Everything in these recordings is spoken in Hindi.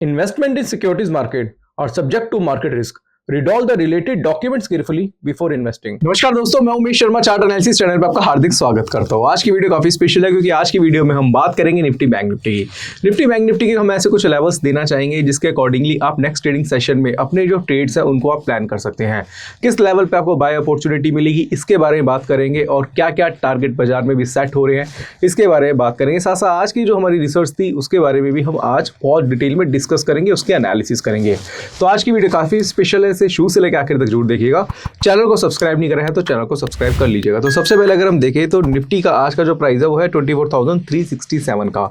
Investment in securities market are subject to market risk. Read all the related documents carefully before investing. नमस्कार दोस्तों, मैं Umesh Sharma chart analysis channel पर आपका हार्दिक स्वागत करता हूं। आज की वीडियो काफी स्पेशल है क्योंकि आज की वीडियो में हम बात करेंगे निफ्टी बैंक निफ्टी की। निफ्टी बैंक निफ्टी के हम ऐसे कुछ लेवल्स देना चाहेंगे जिसके अकॉर्डिंगली आप नेक्स्ट ट्रेडिंग सेशन में अपने जो ट्रेड्स हैं उनको आप प्लान कर सकते हैं। किस लेवल पे आपको बाय अपॉर्चुनिटी मिलेगी इसके बारे में बात करेंगे और क्या क्या टारगेट बाजार में भी सेट हो रहे हैं इसके बारे में बात करेंगे। साथ साथ आज की जो हमारी रिसर्च थी उसके बारे में भी हम आज बहुत डिटेल में डिस्कस करेंगे, उसके एनालिसिस करेंगे। तो आज की वीडियो काफी स्पेशल है, इसे शुरू से लेकर आखिर तक जरूर देखिएगा। चैनल को सब्सक्राइब नहीं करा है तो चैनल को सब्सक्राइब कर लीजिएगा। तो सबसे पहले अगर हम देखें तो निफ्टी का आज का जो प्राइस है वो है 24,367 का।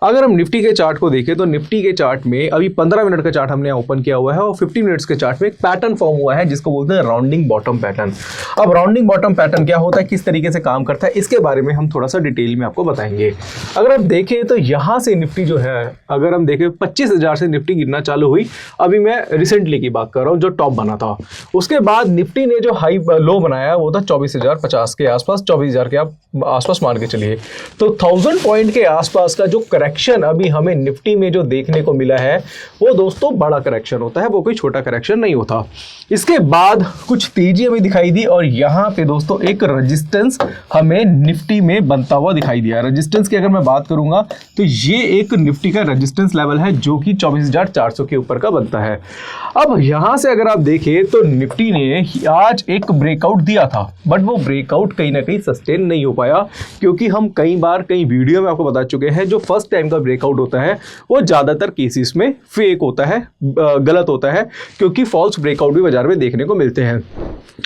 अगर हम निफ्टी के चार्ट को देखें तो निफ्टी के चार्ट में अभी 15 मिनट का चार्ट हमने ओपन किया हुआ है और 15 मिनट्स के चार्ट में एक पैटर्न फॉर्म हुआ है जिसको बोलते हैं राउंडिंग बॉटम पैटर्न। अब राउंडिंग बॉटम पैटर्न क्या होता है, किस तरीके से काम करता है, इसके बारे में हम थोड़ा सा डिटेल में आपको बताएंगे। अगर हम देखें तो यहाँ से निफ्टी जो है, अगर हम देखें 25,000 से निफ्टी गिरना चालू हुई। अभी मैं रिसेंटली की बात कर रहा हूँ जो टॉप बना था। उसके बाद निफ्टी ने जो हाई लो बनाया वो था 24,050 के आसपास, 24,000 के आप आसपास मान के चलिए। तो 1000 पॉइंट के आसपास का जो करेक्शन अभी हमें निफ्टी में जो देखने को मिला है वो दोस्तों बड़ा करेक्शन होता है, वो कोई छोटा करेक्शन नहीं होता। इसके बाद कुछ तेजी हमें दिखाई दी और यहाँ पे दोस्तों एक रेजिस्टेंस हमें निफ्टी में बनता हुआ दिखाई दिया। रेजिस्टेंस की अगर मैं बात करूंगा तो ये एक निफ्टी का रेजिस्टेंस लेवल है जो कि 24,400 के ऊपर का बनता है। अब यहाँ से अगर आप देखें तो निफ्टी ने आज एक ब्रेकआउट दिया था, बट वो ब्रेकआउट कहीं ना कहीं सस्टेन नहीं हो पाया क्योंकि हम कई बार कई वीडियो में आपको बता चुके हैं जो फर्स्ट टाइम का ब्रेकआउट होता है वो ज़्यादातर केसेस में फेक होता है, गलत होता है, क्योंकि फॉल्स ब्रेकआउट भी बाजार में देखने को मिलते हैं।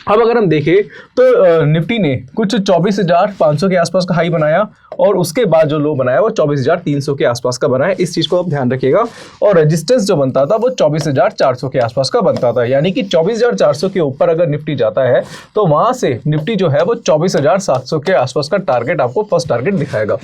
अब अगर हम देखें तो निफ्टी ने कुछ 24,500 के आसपास का हाई बनाया और उसके बाद जो लो बनाया वो 24,300 के आसपास का बना है। इस चीज़ को आप ध्यान रखिएगा। और रेजिस्टेंस जो बनता था वो 24,400 के आसपास का बनता था, यानी कि 24,400 के ऊपर अगर निफ्टी जाता है तो वहां से निफ्टी जो है वो 24,700 के आसपास का टारगेट आपको फर्स्ट टारगेट दिखाएगा।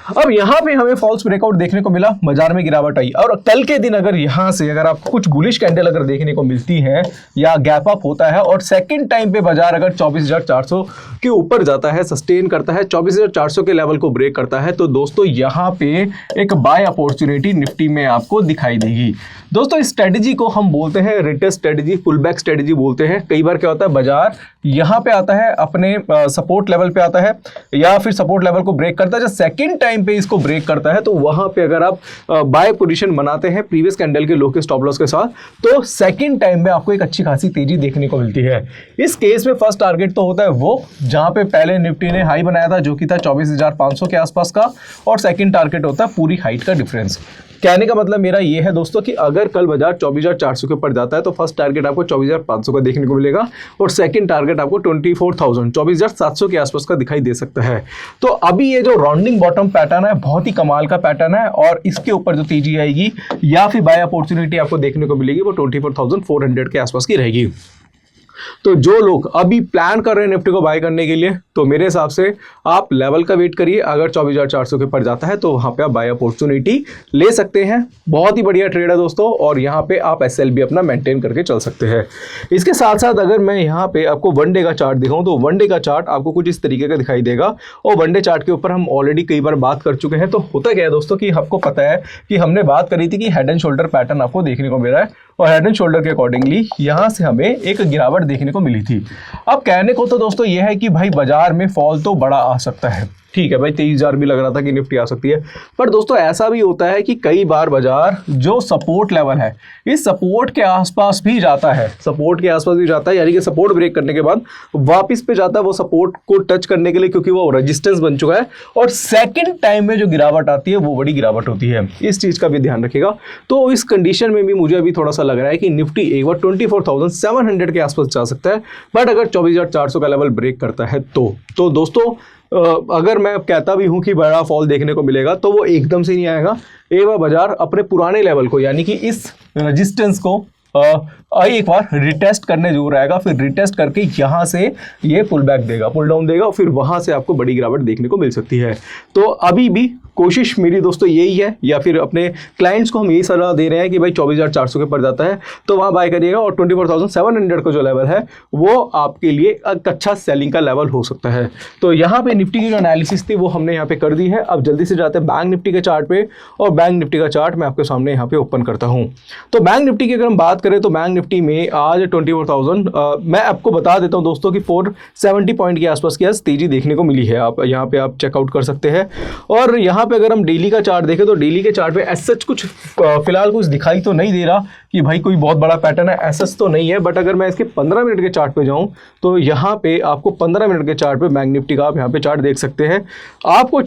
अब यहाँ पे हमें फॉल्स ब्रेकआउट देखने को मिला, बाजार में गिरावट आई और कल के दिन अगर यहाँ से अगर आपको कुछ बुलिश कैंडल अगर देखने को मिलती है या गैप अप होता है और सेकंड टाइम पे बाजार अगर 24,400 के ऊपर जाता है, सस्टेन करता है, 24,400 के लेवल को ब्रेक करता है, तो दोस्तों यहाँ पे एक बाय अपॉर्चुनिटी निफ्टी में आपको दिखाई देगी। दोस्तों इस स्ट्रेटेजी को हम बोलते हैं retest strategy, pull back strategy बोलते हैं। कई बार क्या होता है, बाजार यहाँ पे आता है, अपने सपोर्ट लेवल पे आता है या फिर सपोर्ट लेवल को ब्रेक करता है। जब सेकंड टाइम पे इसको ब्रेक करता है तो वहां पे अगर आप बाय पोजीशन बनाते हैं प्रीवियस कैंडल के लो के स्टॉप लॉस के साथ तो सेकंड टाइम में आपको एक अच्छी खासी तेजी देखने को मिलती है। इस केस में फर्स्ट टारगेट तो होता है वो जहां पे पहले निफ्टी ने हाई बनाया था जो कि था 24,500 के आसपास का, और सेकंड टारगेट होता है पूरी हाइट का डिफरेंस। कहने का मतलब मेरा ये है दोस्तों कि अगर कल बाजार 24,400 के ऊपर जाता है तो फर्स्ट टारगेट आपको 24,500 का देखने को मिलेगा और सेकंड टारगेट आपको 24,700 के आसपास का दिखाई दे सकता है। तो अभी ये जो राउंडिंग बॉटम पैटर्न है बहुत ही कमाल का पैटर्न है और इसके ऊपर जो तेजी आएगी या फिर बाय अपॉर्चुनिटी आपको देखने को मिलेगी वो 24,400 के आसपास की रहेगी। तो जो लोग अभी प्लान कर रहे हैं निफ्टी को बाय करने के लिए तो मेरे हिसाब से आप लेवल का वेट करिए। अगर 24,400 के ऊपर जाता है तो वहां पे आप बाय अपॉर्चुनिटी ले सकते हैं। बहुत ही बढ़िया ट्रेड है दोस्तों और यहाँ पे आप एसएल भी अपना मेंटेन करके चल सकते हैं। इसके साथ साथ अगर मैं यहाँ पे आपको वन डे का चार्ट दिखाऊं तो वन डे का चार्ट आपको कुछ इस तरीके का दिखाई देगा और वन डे चार्ट के ऊपर हम ऑलरेडी कई बार बात कर चुके हैं। तो होता क्या है दोस्तों कि आपको पता है कि हमने बात करी थी कि हेड एंड शोल्डर पैटर्न आपको देखने को मिल रहा है और हेड एंड शोल्डर के अकॉर्डिंगली यहाँ से हमें एक गिरावट देखने को मिली थी। अब कहने को तो दोस्तों यह है कि भाई बाजार में फॉल तो बड़ा आ सकता है, ठीक है भाई 23,000 भी लग रहा था कि निफ्टी आ सकती है, पर दोस्तों ऐसा भी होता है कि कई बार बाजार जो सपोर्ट लेवल है इस सपोर्ट के आसपास भी जाता है, सपोर्ट के आसपास भी जाता है, यानी कि सपोर्ट ब्रेक करने के बाद वापस पे जाता है वो सपोर्ट को टच करने के लिए क्योंकि वो रेजिस्टेंस बन चुका है और सेकंड टाइम में जो गिरावट आती है वो बड़ी गिरावट होती है। इस चीज का भी ध्यान रखिएगा। तो इस कंडीशन में भी मुझे अभी थोड़ा सा लग रहा है कि निफ्टी एक बार 24,700 के आसपास जा सकता है, बट अगर 24,400 का लेवल ब्रेक करता है तो दोस्तों अगर मैं कहता भी हूं कि बड़ा फॉल देखने को मिलेगा तो वो एकदम से नहीं आएगा। एक बार बाजार अपने पुराने लेवल को यानी कि इस रेजिस्टेंस को एक बार रिटेस्ट करने जरूर आएगा, फिर रिटेस्ट करके यहाँ से ये पुल बैक देगा, पुल डाउन देगा और फिर वहाँ से आपको बड़ी गिरावट देखने को मिल सकती है। तो अभी भी कोशिश मेरी दोस्तों यही है, या फिर अपने क्लाइंट्स को हम यही सलाह दे रहे हैं कि भाई 24,400 के पड़ जाता है तो वहाँ बाय करिएगा, और 24,700 का जो लेवल है वो आपके लिए एक अच्छा सेलिंग का लेवल हो सकता है। तो यहाँ पे निफ्टी की जो एनालिसिस थी वो हमने यहाँ पे कर दी है। अब जल्दी से जाते हैं बैंक निफ्टी के चार्ट पे, और बैंक निफ्टी का चार्ट मैं आपके सामने यहाँ पे ओपन करता हूँ। तो बैंक निफ्टी की अगर हम बात करें तो बैंक निफ्टी में आज 24,000 मैं आपको बता देता हूँ दोस्तों कि 470 पॉइंट के आसपास की आज तेजी देखने को मिली है। आप यहाँ पे आप चेकआउट कर सकते हैं। और यहाँ पे अगर हम डेली का चार्ट देखें तो डेली के चार्ट पे एज सच कुछ फिलहाल कुछ दिखाई तो नहीं दे रहा कि भाई कोई बहुत बड़ा पैटर्न है, एज सच तो नहीं है। बट अगर मैं इसके 15 मिनट के चार्ट पे जाऊँ तो यहाँ पे आपको 15 मिनट के चार्ट पे बैंक निफ्टी का आप यहाँ पे चार्ट देख सकते हैं। आपको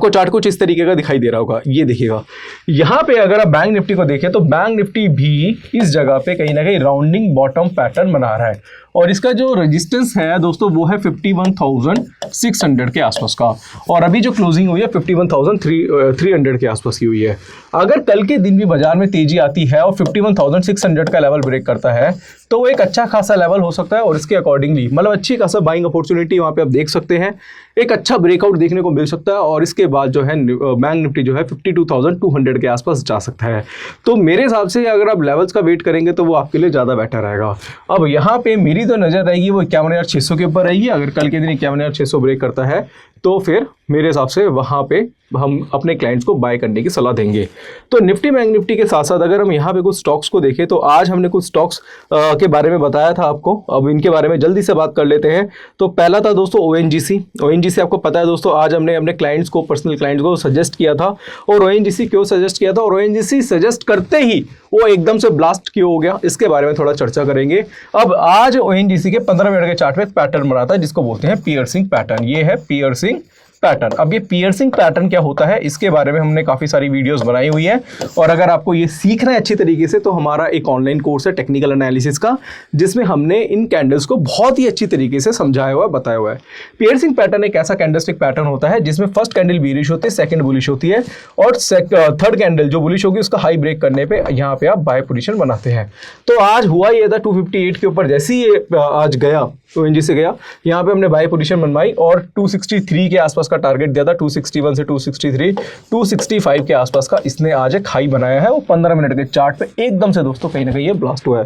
चार्ट कुछ इस तरीके का दिखाई दे रहा होगा, ये देखिएगा। यहाँ पे अगर आप बैंक निफ्टी को देखें तो बैंक निफ्टी भी इस जगह पे कहीं ना कहीं राउंडिंग बॉटम पैटर्न बना रहा है, और इसका जो रेजिस्टेंस है दोस्तों वो है 51,600 के आसपास का, और अभी जो क्लोजिंग हुई है 51,300 के आसपास की हुई है। अगर कल के दिन भी बाजार में तेजी आती है और 51,600 का लेवल ब्रेक करता है तो वो एक अच्छा खासा लेवल हो सकता है, और इसके अकॉर्डिंगली मतलब अच्छी खासा बाइंग अपॉर्चुनिटी वहाँ पे आप देख सकते हैं। एक अच्छा ब्रेकआउट देखने को मिल सकता है, और इसके बाद जो है बैंक निफ्टी जो है 52,200 के आसपास जा सकता है। तो मेरे हिसाब से अगर आप लेवल्स का वेट करेंगे तो वो आपके लिए ज़्यादा बेटर रहेगा। अब यहाँ पे मेरी तो नज़र रहेगी वो 51,600 के ऊपर रहेगी। अगर कल के दिन 51,600 ब्रेक करता है तो फिर मेरे हिसाब से वहाँ पे हम अपने क्लाइंट्स को बाय करने की सलाह देंगे। तो निफ्टी बैंक निफ्टी के साथ साथ अगर हम यहाँ पे कुछ स्टॉक्स को देखें तो आज हमने कुछ स्टॉक्स के बारे में बताया था आपको, अब इनके बारे में जल्दी से बात कर लेते हैं। तो पहला था दोस्तों ONGC आपको पता है दोस्तों, आज हमने अपने क्लाइंट्स को, पर्सनल क्लाइंट्स को सजेस्ट किया था। और ONGC क्यों सजेस्ट किया था और ONGC सजेस्ट करते ही वो एकदम से ब्लास्ट क्यों हो गया, इसके बारे में थोड़ा चर्चा करेंगे। अब आज ONGC के 15 मिनट के चार्ट में पैटर्न बना था जिसको बोलते हैं पियर्सिंग पैटर्न। ये है पियर्सिंग पैटर्न। अब ये पियर्सिंग पैटर्न क्या होता है इसके बारे में हमने काफ़ी सारी वीडियोस बनाई हुई है, और अगर आपको ये सीखना है अच्छी तरीके से तो हमारा एक ऑनलाइन कोर्स है टेक्निकल एनालिसिस का, जिसमें हमने इन कैंडल्स को बहुत ही अच्छी तरीके से समझाया हुआ बताया हुआ है। पियर्सिंग पैटर्न एक ऐसा कैंडलस्टिक पैटर्न होता है जिसमें फर्स्ट कैंडल बीरिश होती है, सेकंड बुलिश होती है, और थर्ड कैंडल जो बुलिश होगी उसका हाई ब्रेक करने पे यहाँ पे आप बाय पोजीशन बनाते हैं। तो आज हुआ ये था 258 के ऊपर, जैसे ही ये आज गया ONGC से गया, यहाँ पे हमने बाय पोजीशन बनवाई और 263 के आसपास का टारगेट दिया था। 261 से 263, 265 के आसपास का इसने आज एक हाई बनाया है। वो 15 मिनट के चार्ट पे एकदम से दोस्तों कहीं ना कहीं ये ब्लास्ट हुआ है।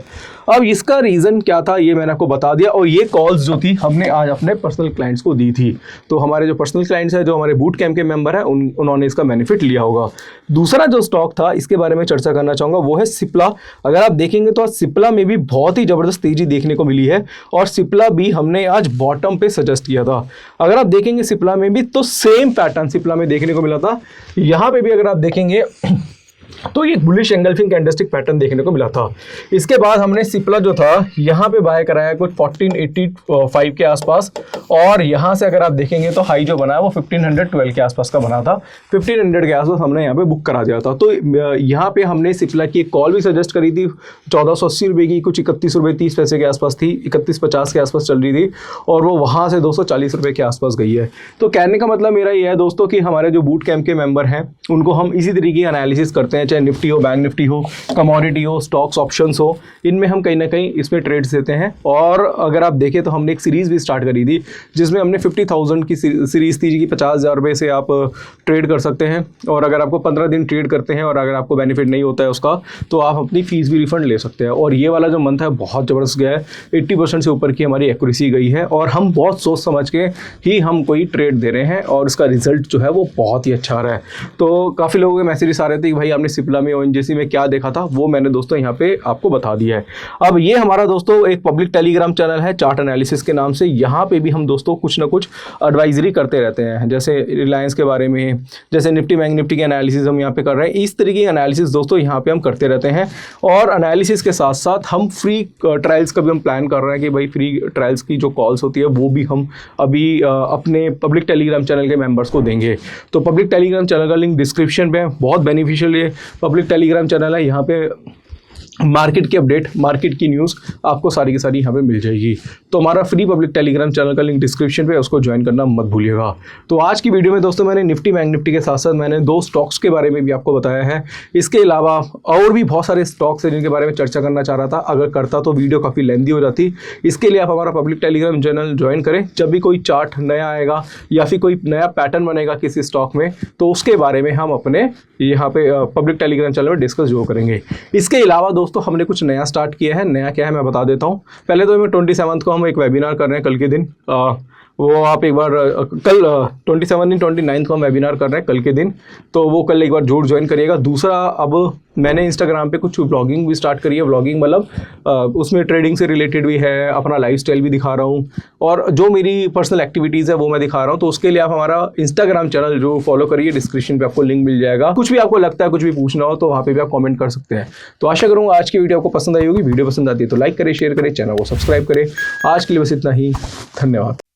अब इसका रीज़न क्या था ये मैंने आपको बता दिया, और ये कॉल्स जो थी हमने आज अपने पर्सनल क्लाइंट्स को दी थी। तो हमारे जो पर्सनल क्लाइंट्स हैं, जो हमारे बूट कैंप के मेंबर हैं, उन्होंने इसका बेनिफिट लिया होगा। दूसरा जो स्टॉक था इसके बारे में चर्चा करना चाहूँगा वो है सिप्ला। अगर आप देखेंगे तो सिप्ला में भी बहुत ही ज़बरदस्त तेजी देखने को मिली है, और सिप्ला भी हमने आज बॉटम पे सजेस्ट किया था। अगर आप देखेंगे सिप्ला में भी तो सेम पैटर्न सिप्ला में देखने को मिला था। यहाँ पे भी अगर आप देखेंगे तो ये बुलिश एंगल्फिंग कैंडलस्टिक पैटर्न देखने को मिला था। इसके बाद हमने सिप्ला जो था यहाँ पे बाय कराया कुछ 1485 के आसपास, और यहाँ से अगर आप देखेंगे तो हाई जो बना है वो 1512 के आसपास का बना था। 1500 के आसपास हमने यहाँ पे बुक करा दिया था। तो यहाँ पे हमने सिप्ला की एक कॉल भी सजेस्ट करी थी 1480 रुपये की, कुछ 31 रुपये 30 पैसे के आसपास थी, 3150 के आसपास चल रही थी, और वो वहाँ से 240 रुपये के आसपास गई है। तो कहने का मतलब मेरा ये है दोस्तों कि हमारे जो बूट कैंप के मेंबर हैं उनको हम इसी तरीके की एनालिसिस करते हैं, चाहे निफ्टी हो, बैंक निफ्टी हो, कमोडिटी हो, स्टॉक्स ऑप्शंस हो, इनमें हम कहीं ना कहीं इसमें ट्रेड्स देते हैं। और अगर आप देखें तो हमने एक सीरीज़ भी स्टार्ट करी थी जिसमें हमने 50,000 की सीरीज़ थी कि 50,000 रुपये से आप ट्रेड कर सकते हैं, और अगर आपको 15 दिन ट्रेड करते हैं और अगर आपको बेनिफिट नहीं होता है उसका तो आप अपनी फ़ीस भी रिफंड ले सकते हैं। और ये वाला जो मंथ है बहुत ज़बरदस्त गया है, 80% से ऊपर की हमारी एक्यूरेसी गई है, और हम बहुत सोच समझ के ही हम कोई ट्रेड दे रहे हैं, और इसका रिजल्ट जो है वो बहुत ही अच्छा आ रहा है। तो काफ़ी लोगों के मैसेजेस आ रहे थे कि भाई आपने सिप्ला में ONGC में क्या देखा था, वो मैंने दोस्तों यहाँ पे आपको बता दिया है। अब ये हमारा दोस्तों एक पब्लिक टेलीग्राम चैनल है चार्ट एनालिसिस के नाम से। यहाँ पे भी हम दोस्तों कुछ ना कुछ एडवाइजरी करते रहते हैं, जैसे रिलायंस के बारे में, जैसे निफ्टी बैंक निफ्टी की एनालिसिस हम यहाँ पे कर रहे हैं। इस तरीके की एनालिसिस दोस्तों यहाँ पे हम करते रहते हैं, और एनालिसिस के साथ साथ हम फ्री ट्रायल्स का भी हम प्लान कर रहे हैं कि भाई फ्री ट्रायल्स की जो कॉल्स होती है वो भी हम अभी अपने पब्लिक टेलीग्राम चैनल के मेंबर्स को देंगे। तो पब्लिक टेलीग्राम चैनल का लिंक डिस्क्रिप्शन पे है, बहुत बेनिफिशियल ये पब्लिक टेलीग्राम चैनल है। यहाँ पे मार्केट की अपडेट, मार्केट की न्यूज़ आपको सारी की सारी यहाँ पे मिल जाएगी। तो हमारा फ्री पब्लिक टेलीग्राम चैनल का लिंक डिस्क्रिप्शन पे है, उसको ज्वाइन करना मत भूलिएगा। तो आज की वीडियो में दोस्तों मैंने निफ्टी बैंक निफ्टी के साथ साथ मैंने 2 स्टॉक्स के बारे में भी आपको बताया है। इसके अलावा और भी बहुत सारे स्टॉक्स हैं जिनके बारे में चर्चा करना चाह रहा था, अगर करता तो वीडियो काफ़ी लेंदी हो जाती। इसके लिए आप हमारा पब्लिक टेलीग्राम चैनल ज्वाइन करें। जब भी कोई चार्ट नया आएगा या फिर कोई नया पैटर्न बनेगा किसी स्टॉक में, तो उसके बारे में हम अपने यहाँ पे पब्लिक टेलीग्राम चैनल में डिस्कस जो करेंगे। इसके अलावा दोस्तों हमने कुछ नया स्टार्ट किया है। नया क्या है मैं बता देता हूँ। पहले तो 27 को हम एक वेबिनार कर रहे हैं कल के दिन, वो आप एक बार कल 27 नहीं 29 को हम वेबिनार कर रहे हैं कल के दिन, तो वो कल एक बार जरूर ज्वाइन करिएगा। दूसरा, अब मैंने इंस्टाग्राम पे कुछ व्लॉगिंग भी स्टार्ट करी है। व्लॉगिंग मतलब उसमें ट्रेडिंग से रिलेटेड भी है, अपना लाइफस्टाइल भी दिखा रहा हूँ और जो मेरी पर्सनल एक्टिविटीज़ है वो मैं दिखा रहा हूँ। तो उसके लिए आप हमारा इंस्टाग्राम चैनल जो फॉलो करिए, डिस्क्रिप्शन पे आपको लिंक मिल जाएगा। कुछ भी आपको लगता है, कुछ भी पूछना हो तो वहाँ पे भी आप कमेंट कर सकते हैं। तो आशा करूँगा आज की वीडियो आपको पसंद आई होगी। वीडियो पसंद आती है तो लाइक करें, शेयर करें, चैनल को सब्सक्राइब करें। आज के लिए बस इतना ही, धन्यवाद।